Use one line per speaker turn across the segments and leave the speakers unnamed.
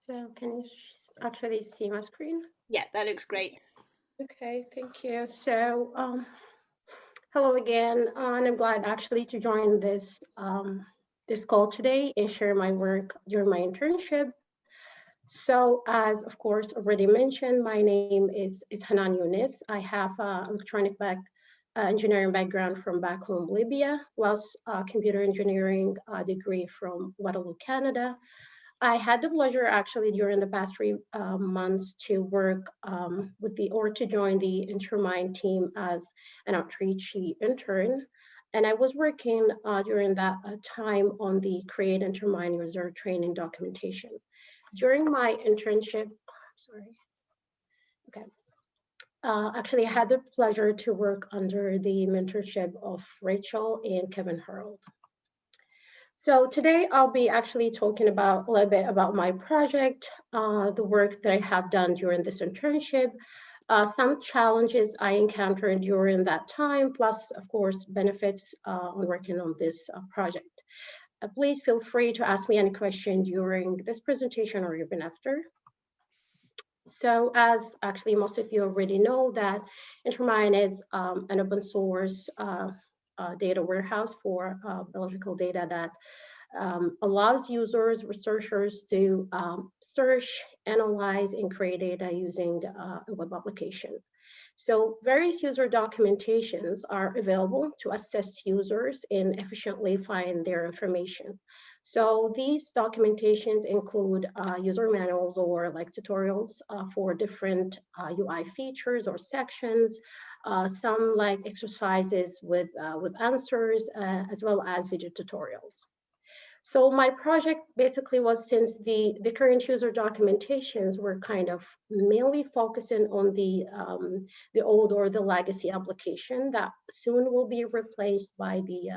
So can you actually see my screen?
Yeah, that looks great.
Okay, thank you. So hello again, and I'm glad actually to join this call today and share my work during my internship. So as of course already mentioned, my name is Hanan Younes. I have engineering background from back home Libya, plus computer engineering degree from Waterloo, Canada. I had the pleasure actually during the past 3 months to work to join the InterMine team as an Outreachy intern. And I was working during that time on the Create InterMine user training documentation. During my internship, sorry, okay. Actually, I had the pleasure to work under the mentorship of Rachel and Kevin Harold. So today I'll be actually talking about a little bit about my project, the work that I have done during this internship, some challenges I encountered during that time, plus of course benefits on working on this project. Please feel free to ask me any question during this presentation or even after. So as actually most of you already know that InterMine is an open source data warehouse for biological data that allows users, researchers to search, analyze, and create data using a web application. So various user documentations are available to assist users in efficiently find their information. So these documentations include user manuals or like tutorials for different UI features or sections, some like exercises with answers, as well as video tutorials. So my project basically was, since the current user documentations were kind of mainly focusing on the old or the legacy application that soon will be replaced by the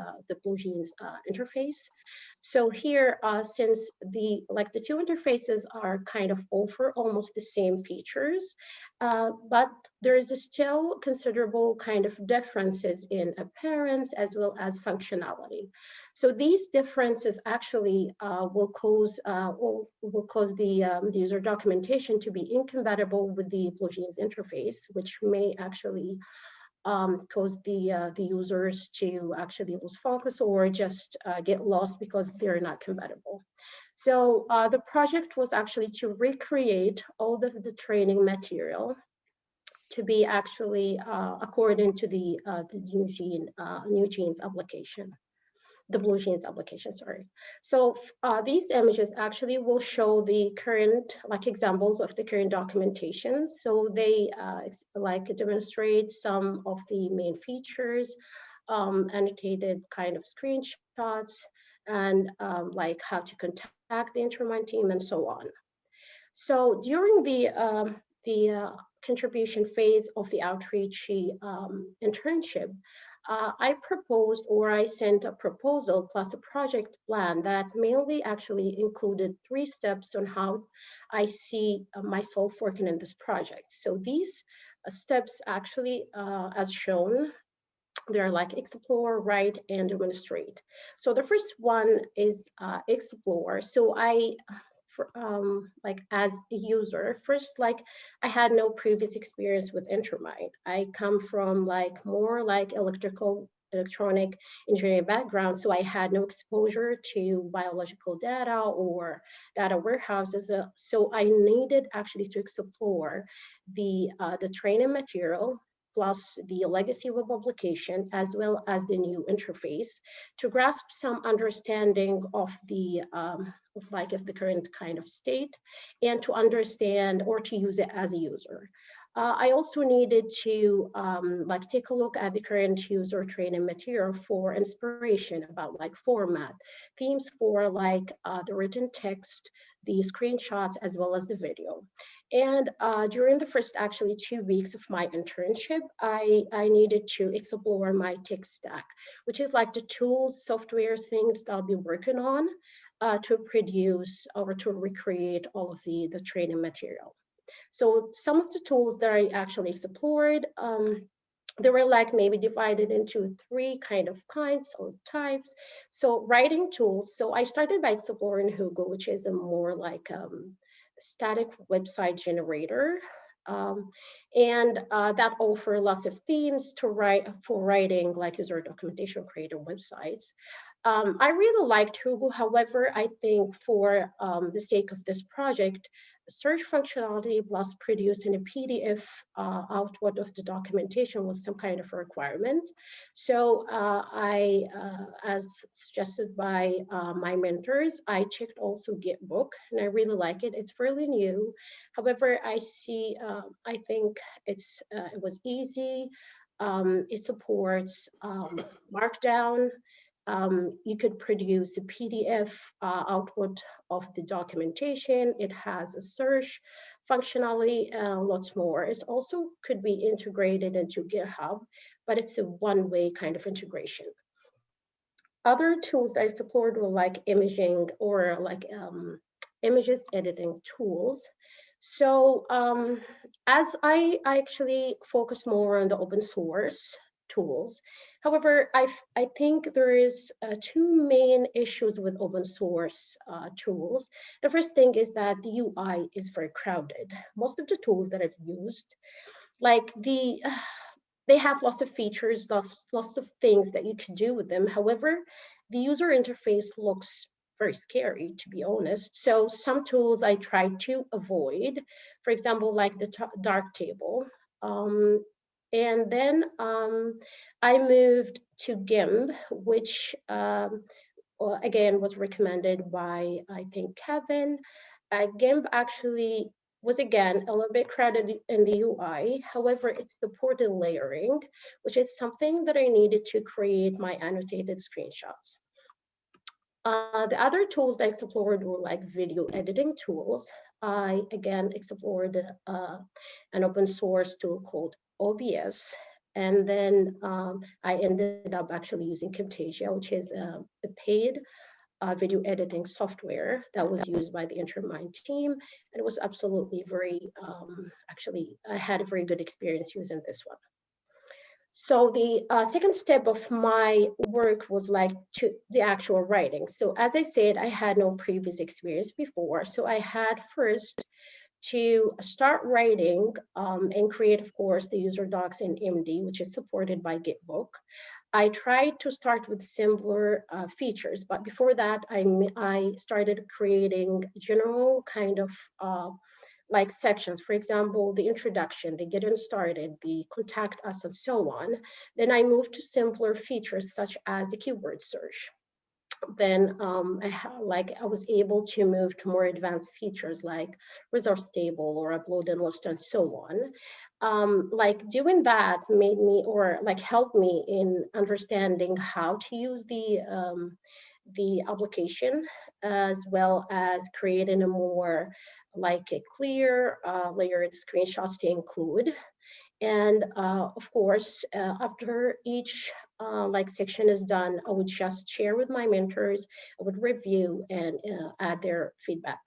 BlueJeans interface. So here, since the two interfaces are kind of offer almost the same features, but there is still considerable kind of differences in appearance as well as functionality. So these differences actually will cause the user documentation to be incompatible with the BlueJeans interface, which may actually cause the users to actually lose focus or just get lost because they're not compatible. So the project was actually to recreate all the training material to be actually according to the NewJeans application, the BlueJeans application, sorry. So these images actually will show the current examples of the current documentation. So they demonstrate some of the main features, annotated kind of screenshots, and like how to contact the InterMine team and so on. So during the contribution phase of the Outreachy internship, I proposed, or I sent a proposal plus a project plan that mainly actually included 3 steps on how I see myself working in this project. So these steps actually, as shown, they're like explore, write, and demonstrate. So the first one is explore. So as a user, first, I had no previous experience with InterMine. I come from more electronic engineering background, so I had no exposure to biological data or data warehouses. So I needed actually to explore the training material plus the legacy web application, as well as the new interface, to grasp some understanding of the current kind of state, and to understand or to use it as a user. I also needed to take a look at the current user training material for inspiration about format, themes for the written text, the screenshots, as well as the video. And during the first actually 2 weeks of my internship, I needed to explore my tech stack, which is like the tools, softwares, things that I'll be working on to produce or to recreate all of the training material. So some of the tools that I actually explored, they were maybe divided into 3 kinds or types. So writing tools. So I started by exploring Hugo, which is a more static website generator. Um, and that offer lots of themes to write for writing like user documentation creator websites. I really like Hugo. However, I think for the sake of this project, search functionality plus producing a PDF output of the documentation was some kind of a requirement. So as suggested by my mentors, I checked also Gitbook, and I really like it. It's fairly new. However, I think it was easy. It supports Markdown. You could produce a PDF output of the documentation. It has a search functionality and lots more. It also could be integrated into GitHub, but it's a one-way kind of integration. Other tools that I explored were like imaging or like images editing tools. So as I actually focus more on the open source tools. However, I think there is two main issues with open source tools. The first thing is that the UI is very crowded. Most of the tools that I've used, like they have lots of features, lots of things that you can do with them. However, the user interface looks very scary, to be honest. So some tools I try to avoid, for example, like the Darktable. And then I moved to GIMP, which again was recommended by, I think, Kevin. GIMP actually was again a little bit crowded in the UI. However, it supported layering, which is something that I needed to create my annotated screenshots. The other tools that I explored were like video editing tools. I again explored an open source tool called OBS. And then I ended up actually using Camtasia, which is a paid video editing software that was used by the InterMine team. And it was absolutely very, actually, I had a very good experience using this one. So the second step of my work was like the actual writing. So as I said, I had no previous experience before. So I had first to start writing and create, of course, the user docs in MD, which is supported by Gitbook. I tried to start with simpler features, but before that, I started creating general kind of like sections, for example, the introduction, the getting started, the contact us, and so on. Then I moved to simpler features such as the keyword search. Then I was able to move to more advanced features like resource table or upload and list and so on. Like doing that made me or like helped me in understanding how to use the application, as well as creating a more like a clear layered screenshots to include. And of course, after each like section is done, I would just share with my mentors, I would review and add their feedback.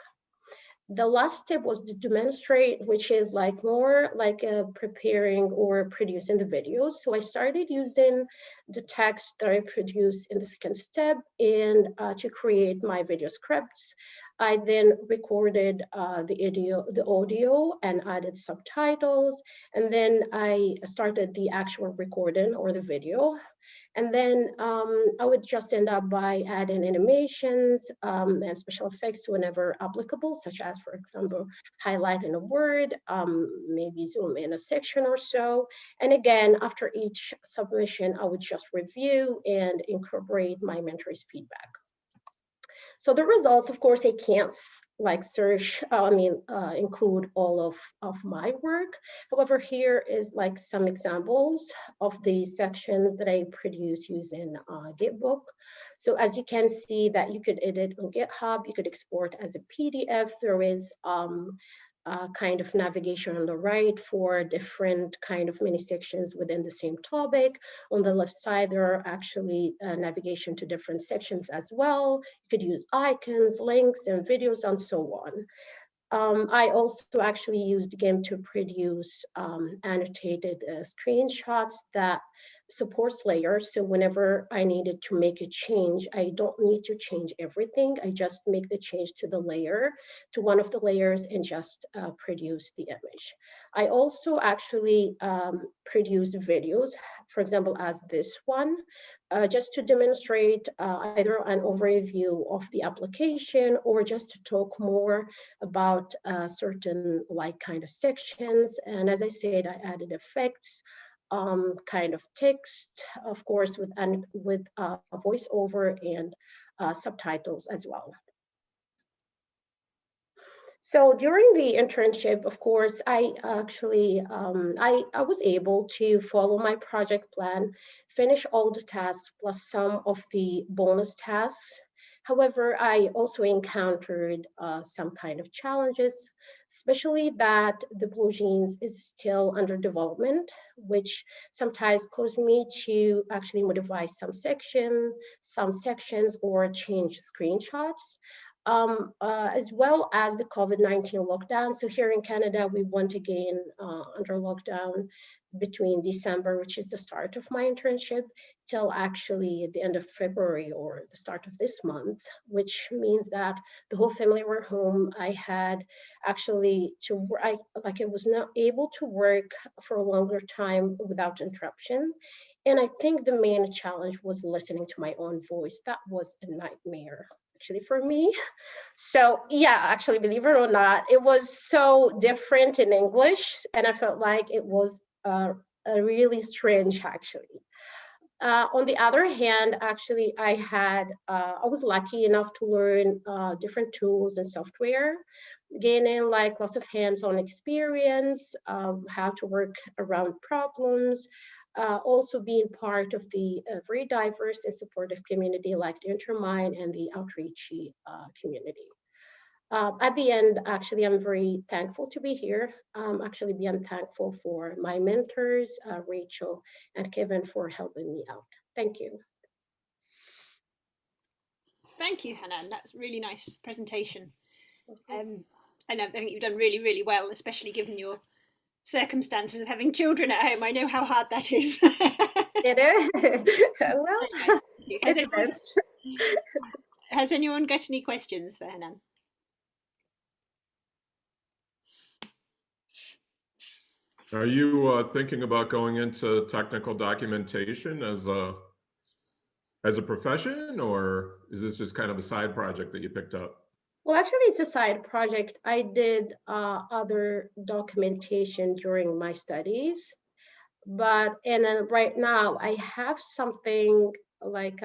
The last step was to demonstrate, which is like more like preparing or producing the videos. So I started using the text that I produced in the second step and to create my video scripts. I then recorded the audio and added subtitles. And then I started the actual recording or the video. And then I would just end up by adding animations and special effects whenever applicable, such as, for example, highlighting a word, maybe zoom in a section or so. And again, after each submission, I would just review and incorporate my mentor's feedback. So the results, of course, I can't like include all of my work. However, here is like some examples of the sections that I produce using Gitbook. So as you can see that you could edit on GitHub, you could export as a PDF. There is kind of navigation on the right for different kind of mini sections within the same topic. On the left side, there are actually navigation to different sections as well. You could use icons, links, and videos, and so on. I also actually used GIMP to produce annotated screenshots that supports layer. So whenever I needed to make a change, I don't need to change everything. I just make the change to the layer, to one of the layers, and just produce the image. I also actually produce videos, for example, as this one, just to demonstrate either an overview of the application or just to talk more about certain like kind of sections. And as I said, I added effects, kind of text, of course, with a voiceover and subtitles as well. So during the internship, of course, I actually, I was able to follow my project plan, finish all the tasks plus some of the bonus tasks. However, I also encountered some kind of challenges, especially that the BlueJeans is still under development, which sometimes caused me to actually modify some sections or change screenshots, as well as the COVID-19 lockdown. So here in Canada, we went again under lockdown between December, which is the start of my internship, till actually the end of February or the start of this month, which means that the whole family were home. I had actually I was not able to work for a longer time without interruption. And I think the main challenge was listening to my own voice. That was a nightmare actually for me. So yeah, actually, believe it or not, it was so different in English, and I felt like it was a really strange actually. On the other hand, actually, I was lucky enough to learn different tools and software, gaining like lots of hands-on experience, how to work around problems, also being part of the very diverse and supportive community like the InterMine and the Outreachy community. At the end, actually, I'm very thankful to be here. Actually, I'm thankful for my mentors, Rachel and Kevin, for helping me out. Thank you.
Thank you, Hannah. That's a really nice presentation. And I think you've done really, really well, especially given your circumstances of having children at home. I know how hard that is.
It is. Well, it depends.
Has anyone got any questions for Hannah?
Are you thinking about going into technical documentation as a profession, or is this just kind of a side project that you picked up?
Well, actually, it's a side project. I did other documentation during my studies, but right now I have something like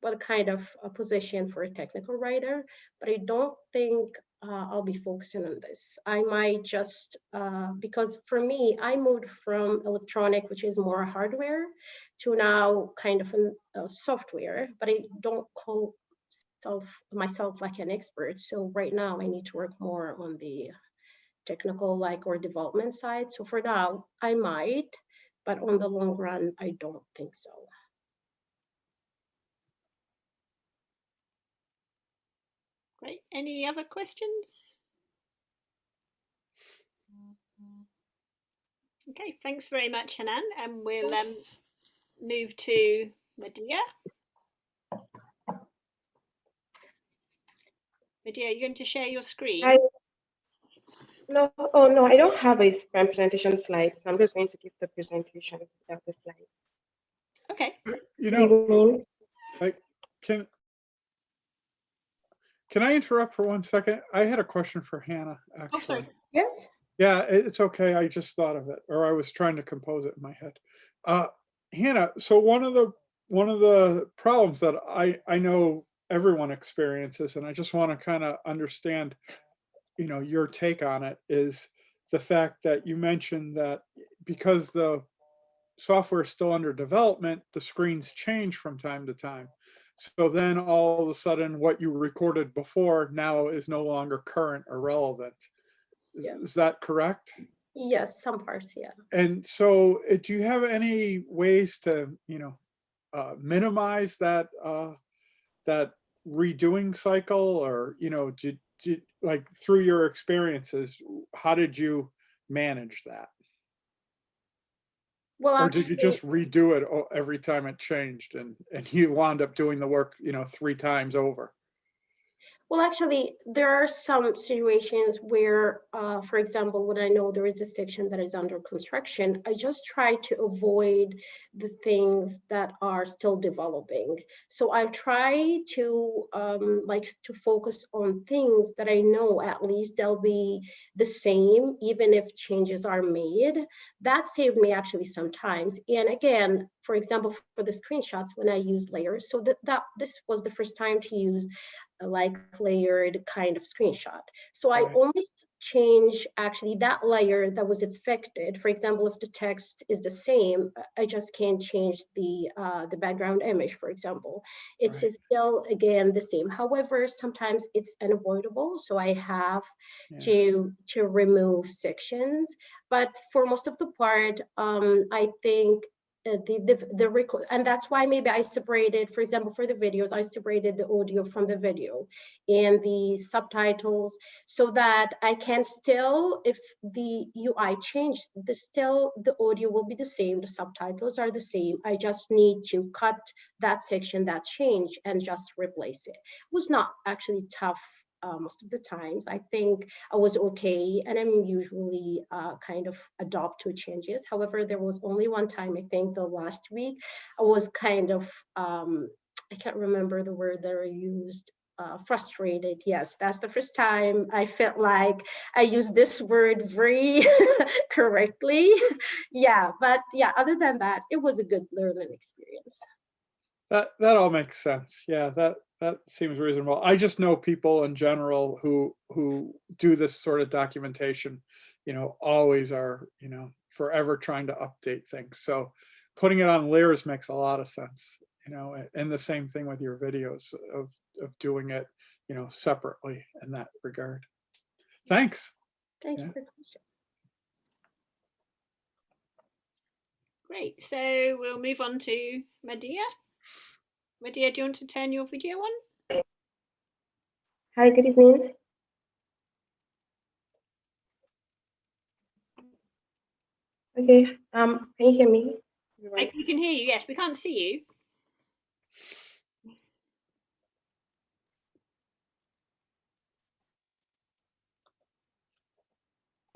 what kind of a position for a technical writer, but I don't think I'll be focusing on this. I might just, because for me, I moved from electronic, which is more hardware, to now kind of a software, but I don't call myself like an expert. So right now I need to work more on the technical or development side. So for now, I might, but on the long run, I don't think so.
Great. Any other questions? Okay, thanks very much, Hanan. And we'll move to Medea. Medea, you're going to share your screen?
No, oh no, I don't have a presentation slide, so I'm just going to give the presentation without the slide.
Okay.
You know, can I interrupt for 1 second? I had a question for Hannah, actually.
Oh, sorry.
Yes.
Yeah, it's okay. I just thought of it, or I was trying to compose it in my head. Hannah, so one of the problems that I know everyone experiences, and I just want to kind of understand, your take on it, is the fact that you mentioned that because the software is still under development, the screens change from time to time. So then all of a sudden what you recorded before now is no longer current or relevant. Is that correct?
Yes, some parts, yeah.
And so do you have any ways to, minimize that that redoing cycle, or, like through your experiences, how did you manage that?
Well,
Or did you
actually,
just redo it every time it changed and you wound up doing the work, 3 times over?
Well, actually, there are some situations where, for example, when I know there is a section that is under construction, I just try to avoid the things that are still developing. So I've tried to to focus on things that I know at least they'll be the same, even if changes are made. That saved me actually sometimes. And again, for example, for the screenshots, when I used layers, so this was the first time to use like layered kind of screenshot. So I
Right.
only change actually that layer that was affected. For example, if the text is the same, I just can't change the background image, for example. It's
Right.
still, again, the same. However, sometimes it's unavoidable. So I have
Yeah.
to remove sections. But for most of the part, I think the record, and that's why maybe I separated, for example, for the videos, I separated the audio from the video and the subtitles, so that I can still, if the UI changed, still the audio will be the same, the subtitles are the same. I just need to cut that section that changed and just replace it. It was not actually tough. Most of the times, I think I was okay, and I'm usually kind of adopt to changes. However, there was only one time, I think the last week, I was kind of, I can't remember the word that I used, frustrated. Yes, that's the first time I felt like I used this word very correctly. Yeah, but yeah, other than that, it was a good learning experience.
That all makes sense. Yeah, that seems reasonable. I just know people in general who do this sort of documentation, always are, forever trying to update things. So putting it on layers makes a lot of sense, and the same thing with your videos of doing it, separately in that regard. Thanks.
Thank you
Yeah.
for the question.
Great. So we'll move on to Medea. Medea, do you want to turn your video on?
Hi, good evening. Okay, can you hear me? Everyone?
We can hear you. Yes, we can't see you.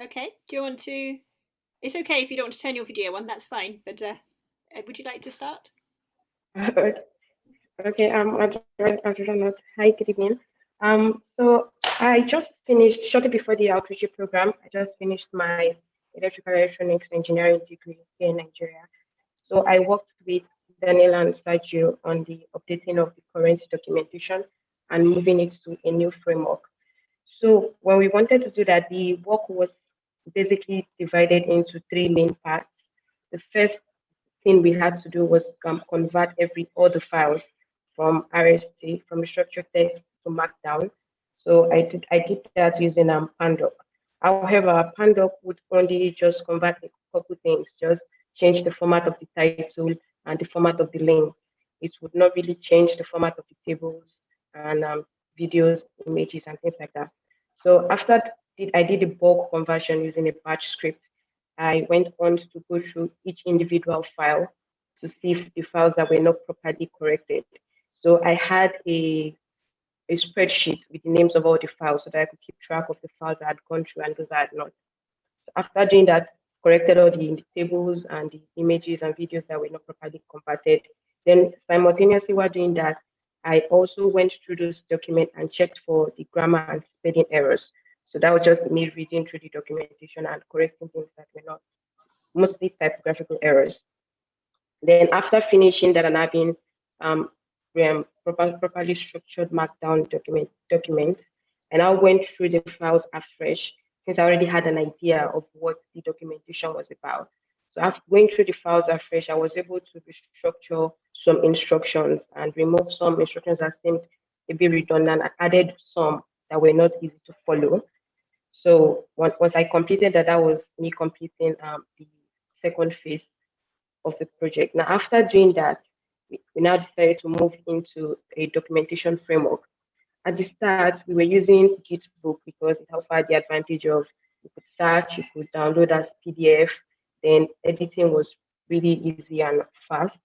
Okay. Do you want to? It's okay if you don't want to turn your video on. That's fine. But would you like to start?
Okay, I hi, good evening. So I just finished shortly before the Outreachy program. I just finished my electrical electronics engineering degree here in Nigeria. So I worked with Daniela and Sergio on the updating of the current documentation and moving it to a new framework. So when we wanted to do that, the work was basically divided into 3 main parts. The first thing we had to do was convert all the files from RST, from structured text to Markdown. So I did that using Pandoc. However, Pandoc would only just convert a couple things, just change the format of the title and the format of the links. It would not really change the format of the tables and videos, images, and things like that. So after I did the bulk conversion using a batch script, I went on to go through each individual file to see if the files that were not properly corrected. So I had a spreadsheet with the names of all the files so that I could keep track of the files I had gone through and those I had not. So after doing that, corrected all the tables and the images and videos that were not properly converted. Then simultaneously while doing that, I also went through those documents and checked for the grammar and spelling errors. So that was just me reading through the documentation and correcting things that were not, mostly typographical errors. Then after finishing that and having properly structured Markdown documents, and I went through the files afresh since I already had an idea of what the documentation was about. So after going through the files afresh, I was able to restructure some instructions and remove some instructions that seemed a bit redundant and added some that were not easy to follow. So once I completed that, that was me completing the second phase of the project. Now, after doing that, we now decided to move into a documentation framework. At the start, we were using Gitbook because it offered the advantage of you could search, you could download as PDF, then editing was really easy and fast.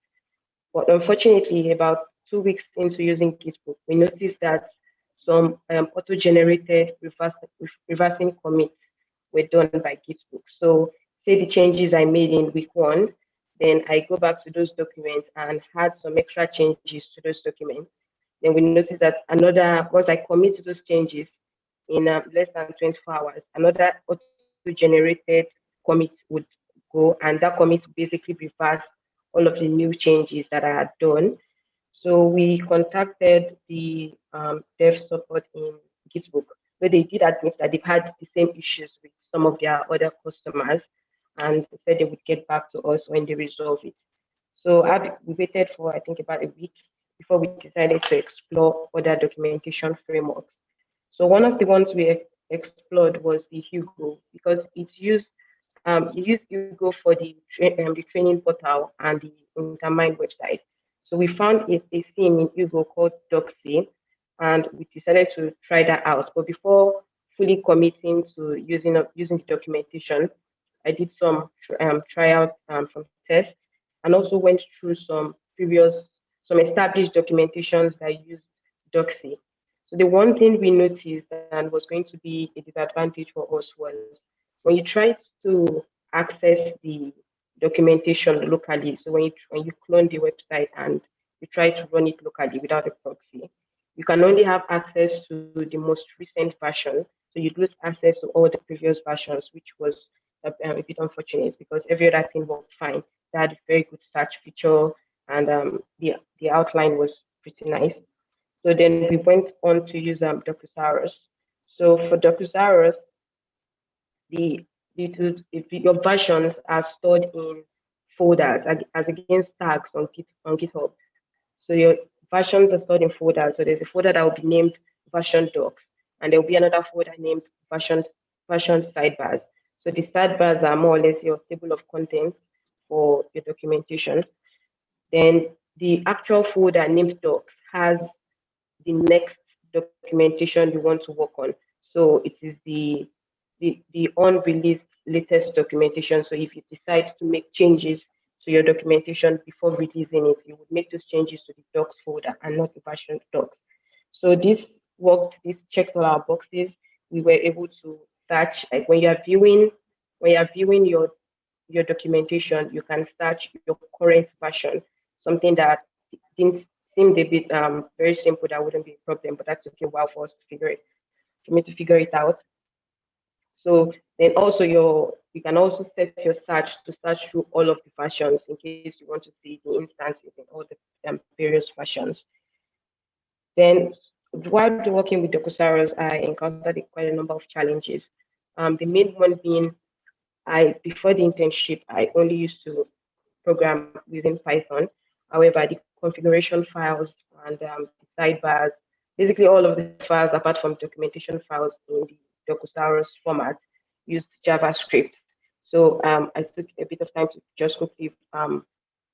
But unfortunately, about 2 weeks into using Gitbook, we noticed that some auto-generated reversing commits were done by Gitbook. So say the changes I made in week 1, then I go back to those documents and add some extra changes to those documents. Then we notice that once I commit to those changes in less than 24 hours, another auto-generated commit would go, and that commit would basically reverse all of the new changes that I had done. So we contacted the dev support in Gitbook, where they did admit that they've had the same issues with some of their other customers, and they said they would get back to us when they resolve it. So we waited for, I think, about a week before we decided to explore other documentation frameworks. So one of the ones we explored was the Hugo, because it used Hugo for the training portal and the InterMine website. So we found a theme in Hugo called Doxy, and we decided to try that out. But before fully committing to using the documentation, I did some tryout from tests, and also went through some established documentations that used Doxy. So the one thing we noticed and was going to be a disadvantage for us was when you try to access the documentation locally. So when you clone the website and you try to run it locally without a proxy, you can only have access to the most recent version. So you lose access to all the previous versions, which was a bit unfortunate because every other thing worked fine. They had a very good search feature, and the outline was pretty nice. So then we went on to use Docusaurus. So for Docusaurus, your versions are stored in folders as against tags on GitHub. So your versions are stored in folders. So there's a folder that will be named version docs, and there will be another folder named version sidebars. So the sidebars are more or less your table of contents for your documentation. Then the actual folder named docs has the next documentation you want to work on. So it is the unreleased latest documentation. So if you decide to make changes to your documentation before releasing it, you would make those changes to the docs folder and not the version docs. So this worked, this checked all our boxes. We were able to search, like when you're viewing your documentation, you can search your current version, something that didn't seemed a bit very simple. That wouldn't be a problem, but that took a while for me to figure it out. So then also you can also set your search to search through all of the versions in case you want to see the instances in all the various versions. Then while working with Docusaurus, I encountered quite a number of challenges. The main one being before the internship, I only used to program using Python. However, the configuration files and the sidebars, basically all of the files apart from documentation files in the Docusaurus format used JavaScript. So I took a bit of time to just quickly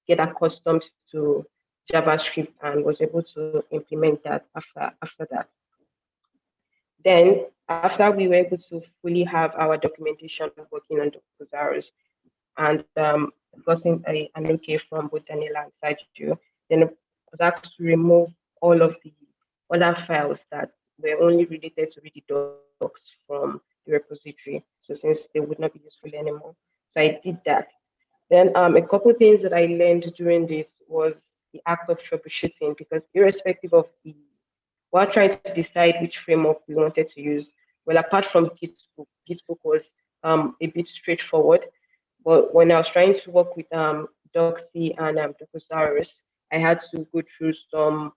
get accustomed to JavaScript and was able to implement that after that. Then after we were able to fully have our documentation working on Docusaurus and gotten an okay from both Daniela and Sergio, then I was asked to remove all of the other files that were only related to the docs from the repository. So since they would not be useful anymore. So I did that. Then a couple of things that I learned during this was the act of troubleshooting, because irrespective of while trying to decide which framework we wanted to use, well, apart from Gitbook was a bit straightforward. But when I was trying to work with Doxy and Docusaurus, I had to go through some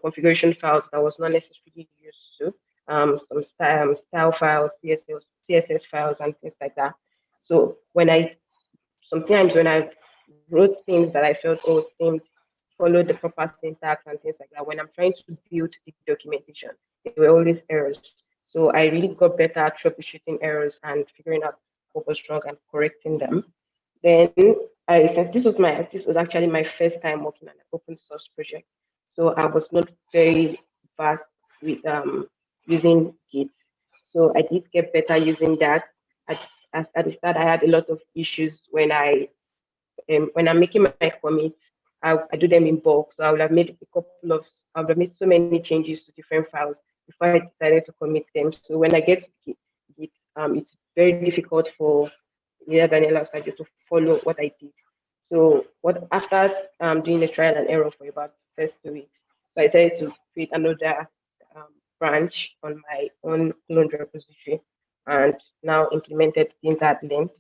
configuration files that I was not necessarily used to, some style files, CSS files, and things like that. So sometimes when I wrote things that I felt seemed follow the proper syntax and things like that, when I'm trying to build the documentation, there were always errors. So I really got better at troubleshooting errors and figuring out what was wrong and correcting them. Then since this was actually my first time working on an open source project, so I was not very fast with using Git. So I did get better using that. At the start, I had a lot of issues when I when I'm making my commits, I do them in bulk. So I would have made I would have made so many changes to different files before I decided to commit them. So when I get to Git, it's very difficult for either Daniela or Sergio to follow what I did. So what after doing the trial and error for about the first 2 weeks, so I decided to create another branch on my own cloned repository and now implemented in that length.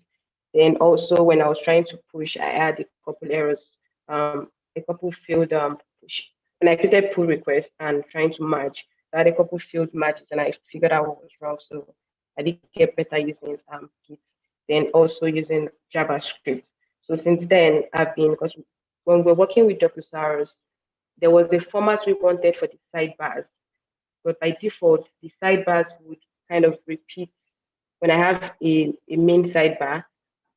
Then also when I was trying to push, I had a couple errors, a couple failed push. When I created pull request and trying to merge, I had a couple failed matches and I figured out what was wrong. So I did get better using Git, then also using JavaScript. So since then, I've been, because when we're working with DocuSars, there was a format we wanted for the sidebars, but by default, the sidebars would kind of repeat. When I have a main sidebar,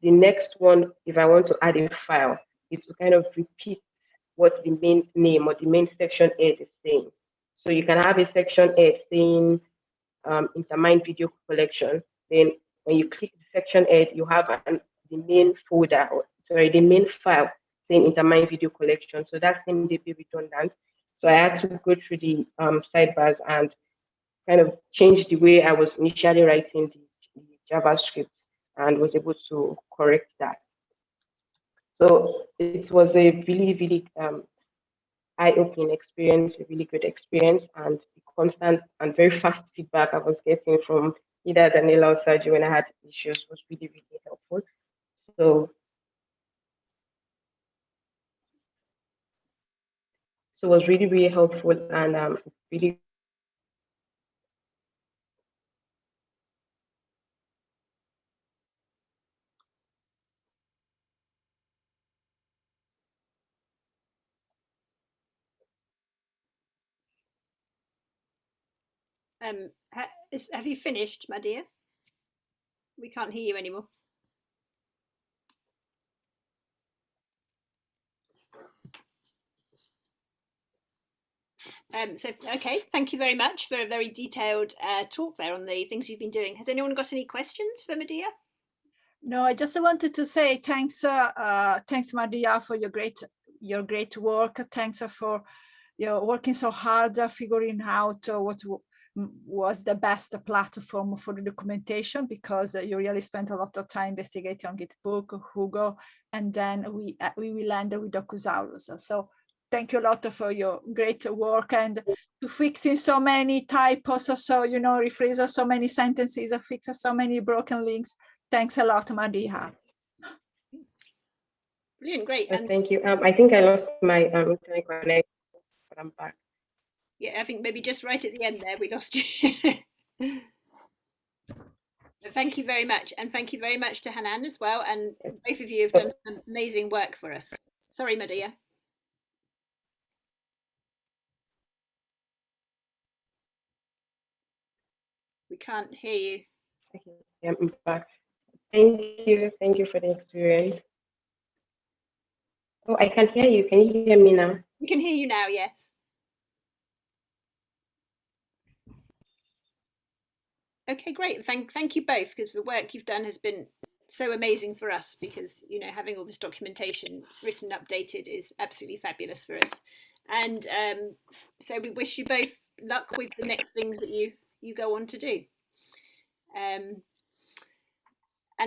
the next one, if I want to add a file, it will kind of repeat what the main name or the main section head is saying. So you can have a section head saying InterMine video collection. Then when you click the section head, you have the main folder, the main file saying InterMine video collection. So that seemed a bit redundant. So I had to go through the sidebars and kind of change the way I was initially writing the JavaScript and was able to correct that. So it was a really, really eye-opening experience, a really good experience, and the constant and very fast feedback I was getting from either Daniela or Sergio when I had issues was really, really helpful. So it was really, really helpful and really.
Have you finished, my dear? We can't hear you anymore. Okay, thank you very much for a very detailed talk there on the things you've been doing. Has anyone got any questions for Medea?
No, I just wanted to say thanks, thanks, Maria, for your great work. Thanks for working so hard, figuring out what was the best platform for the documentation, because you really spent a lot of time investigating on Gitbook, Hugo, and then we will end with Docusaurus. So thank you a lot for your great work and to fixing so many typos, so rephrase so many sentences, fix so many broken links. Thanks a lot, Maria.
Brilliant, great. And
thank you. I think I lost my internet connection, but I'm back.
Yeah, I think maybe just right at the end there we lost you. Thank you very much, and thank you very much to Hanan as well. And both of you have done some amazing work for us. Sorry, Medea. We can't hear you.
Okay, I'm back. Thank you for the experience. Oh, I can hear you. Can you hear me now?
We can hear you now, yes. Okay, great. Thank you both, because the work you've done has been so amazing for us, because having all this documentation written, updated is absolutely fabulous for us. And so we wish you both luck with the next things that you go on to do. And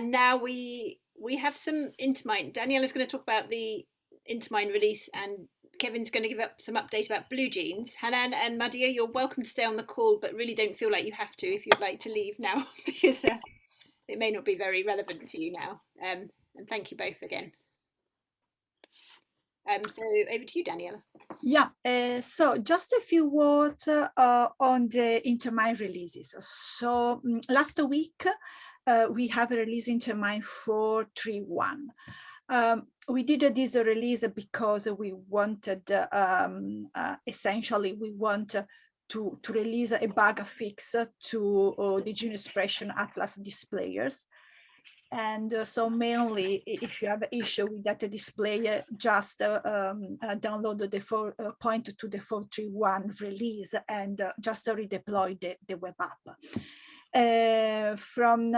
now we have some InterMine. Daniela's going to talk about the InterMine release, and Kevin's going to give up some update about Blue Jeans. Hanan and Madia, you're welcome to stay on the call, but really don't feel like you have to if you'd like to leave now, because it may not be very relevant to you now. And thank you both again. So over to you, Daniela.
Yeah, so just a few words on the InterMine releases. So last week, we have released InterMine 4.3.1. We did this release because we wanted, essentially, we want to release a bug fix to the Gene Expression Atlas displayers. And so mainly, if you have an issue with that display, just download the point to the 4.3.1 release and just redeploy the web app. From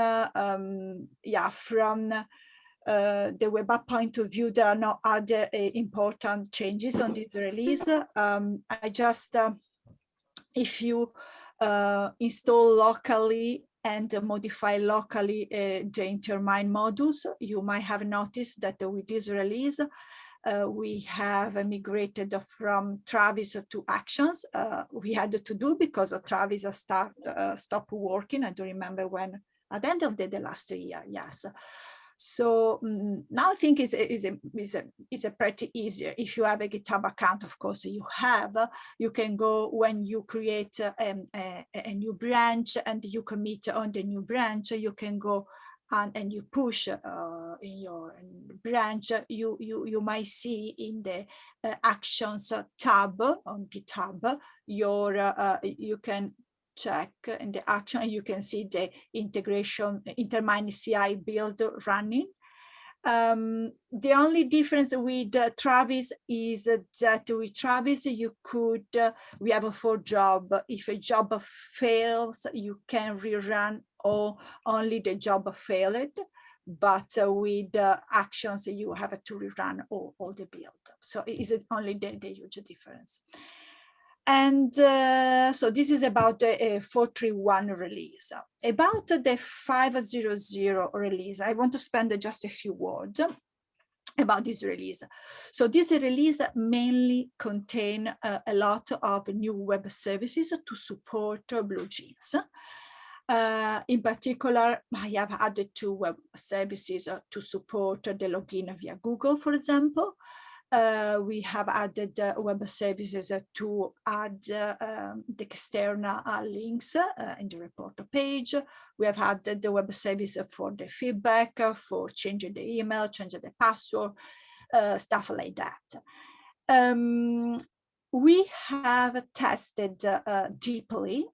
the web app point of view, there are no other important changes on this release. I just, if you install locally and modify locally the InterMine modules, you might have noticed that with this release, we have migrated from Travis to Actions. We had to do because Travis stopped working. I don't remember when, at the end of the last year, yes. So now I think is a pretty easier. If you have a GitHub account, of course you have, you can go when you create a new branch and you commit on the new branch, you can go and you push in your branch, you might see in the Actions tab on GitHub, you can check in the action and you can see the integration InterMine CI build running. The only difference with Travis is that with Travis you could, we have a for job. If a job fails, you can rerun or only the job failed. But with Actions, you have to rerun all the build. So it is only the huge difference. And so this is about the 4.3.1 release. About the 5.0.0 release, I want to spend just a few words about this release. So this release mainly contains a lot of new web services to support BlueJeans. In particular, I have added 2 web services to support the login via Google, for example. We have added web services to add the external links in the report page. We have added the web service for the feedback, for changing the email, changing the password, stuff like that. We have tested deeply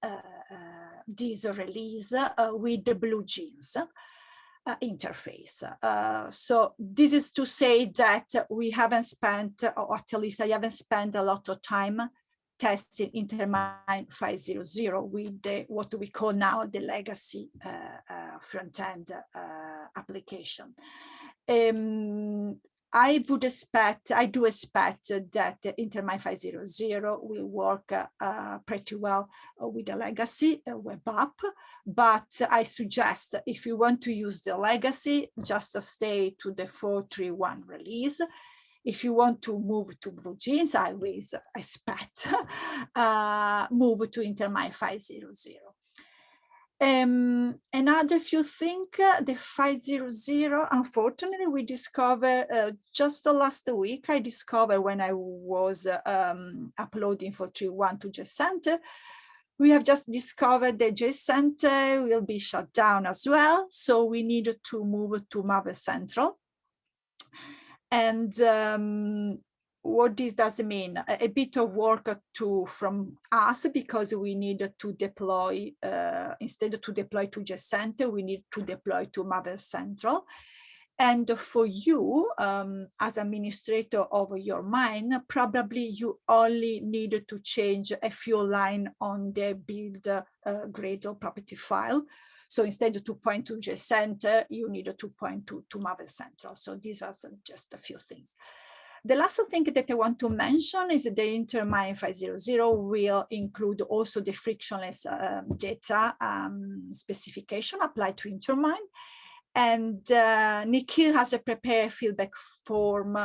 this release with the BlueJeans interface. So this is to say that we haven't spent, or at least I haven't spent a lot of time testing InterMine 5.0.0 with what we call now the legacy front-end application. I do expect that InterMine 5.0.0 will work pretty well with the legacy web app, but I suggest if you want to use the legacy, just stay to the 4.3.1 release. If you want to move to BlueJeans, I always expect move to InterMine 5.0.0. Another few things, the 5.0.0, unfortunately, we discovered just last week, I discovered when I was uploading 4.3.1 to JCenter, we have just discovered that JCenter will be shut down as well. So we need to move to Maven Central. And what this does mean, a bit of work from us, because we need to deploy, instead to deploy to JCenter, we need to deploy to Maven Central. And for you, as administrator of your mine, probably you only need to change a few lines on the build Gradle property file. So instead to point to JCenter, you need to point to Maven Central. So these are just a few things. The last thing that I want to mention is the InterMine 5.0.0 will include also the frictionless data specification applied to InterMine. And Nikhil has a prepared feedback form.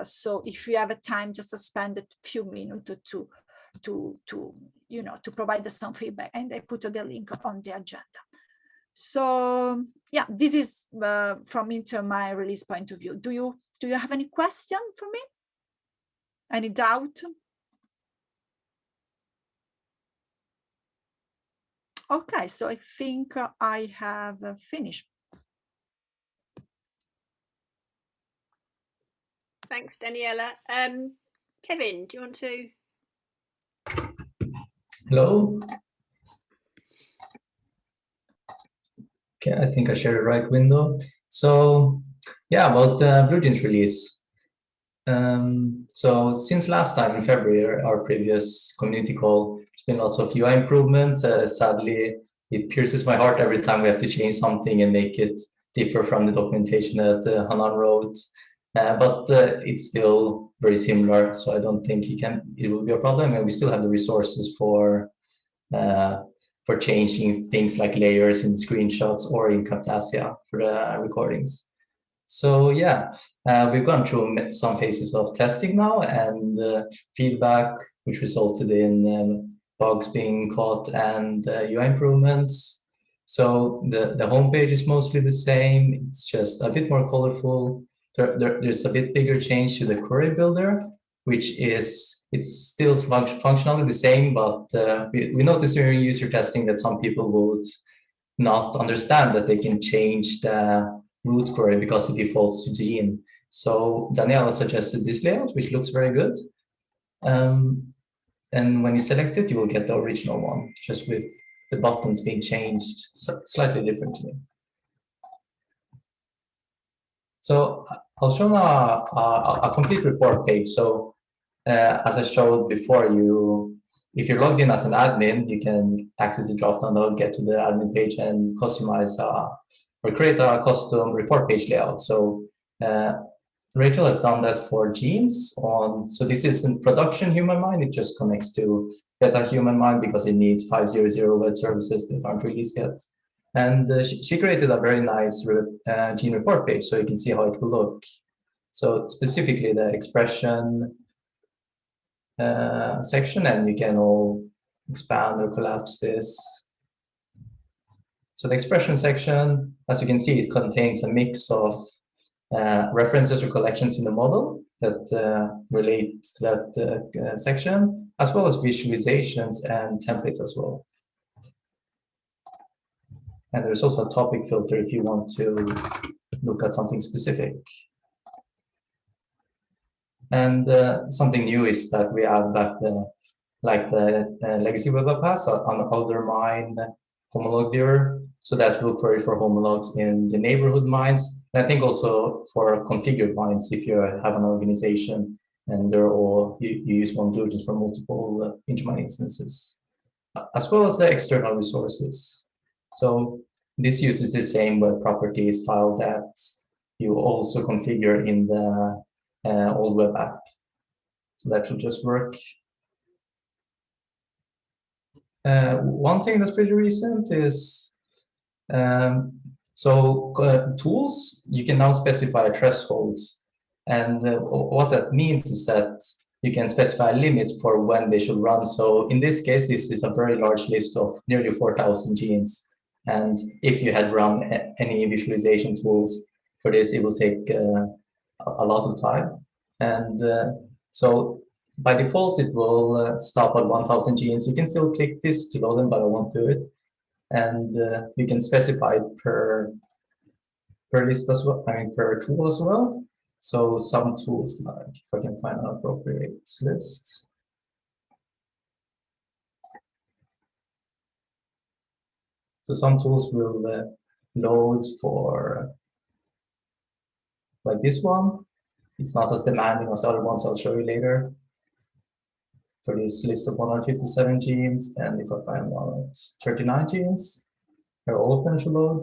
So if you have a time, just spend a few minutes to provide some feedback, and I put the link on the agenda. So yeah, this is from InterMine release point of view. Do you have any question for me? Any doubt? Okay, so I think I have finished.
Thanks, Daniela. Kevin, do you want to?
Hello. Okay, I think I share the right window. So yeah, about the BlueJeans release. So since last time in February, our previous community call, there's been lots of UI improvements. Sadly, it pierces my heart every time we have to change something and make it differ from the documentation that Hanan wrote, but it's still very similar. So I don't think it will be a problem, and we still have the resources for changing things like layers in screenshots or in Camtasia for the recordings. So yeah, we've gone through some phases of testing now, and feedback, which resulted in bugs being caught and UI improvements. So the homepage is mostly the same. It's just a bit more colorful. There's a bit bigger change to the query builder, which it's still functionally the same, but we noticed during user testing that some people would not understand that they can change the root query because it defaults to Gene. So Daniela suggested this layout, which looks very good. And when you select it, you will get the original one, just with the buttons being changed slightly differently. So I'll show now a complete report page. So as I showed before, if you're logged in as an admin, you can access the dropdown node, get to the admin page, and customize or create a custom report page layout. So Rachel has done that for genes so this isn't production HumanMine, it just connects to beta HumanMine because it needs 500 web services that aren't released yet. And she created a very nice gene report page, so you can see how it will look. So specifically the expression section, and we can all expand or collapse this. So the expression section, as you can see, it contains a mix of references or collections in the model that relate to that section, as well as visualizations and templates as well. And there's also a topic filter if you want to look at something specific. And something new is that we add back the legacy web app has on InterMine homolog viewer, so that will query for homologs in the neighborhood mines. And I think also for configured mines, if you have an organization and they're all you use one Bluetooth for multiple InterMine instances, as well as the external resources. So this uses the same web properties file that you also configure in the old web app. So that should just work. One thing that's pretty recent is tools, you can now specify thresholds. And what that means is that you can specify a limit for when they should run. So in this case, this is a very large list of nearly 4,000 genes. And if you had run any visualization tools for this, it will take a lot of time. And so by default, it will stop at 1,000 genes. You can still click this to load them, but I won't do it. And you can specify it per list as well, per tool as well. So some tools, like if I can find an appropriate list. So some tools will load for, like this one. It's not as demanding as other ones I'll show you later. For this list of 157 genes, and if I find one, it's 39 genes, where all of them should load.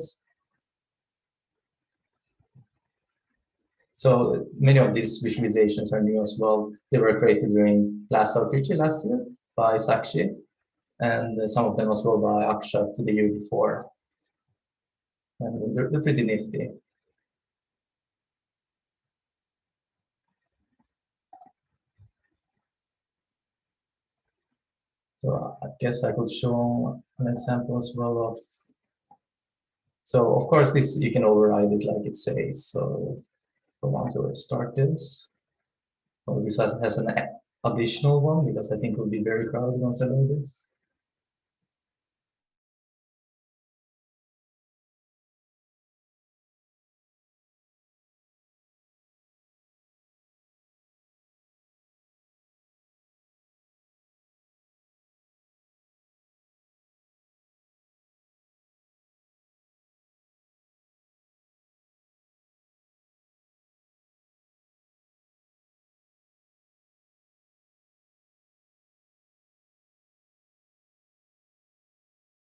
So many of these visualizations are new as well. They were created during Outreachy last year by Sakshi, and some of them as well by Akshat the year before. And they're pretty nifty. So I guess I could show an example as well of. So of course this you can override it like it says. So I want to start this. Oh, this has an additional one because I think it will be very crowded once I load this.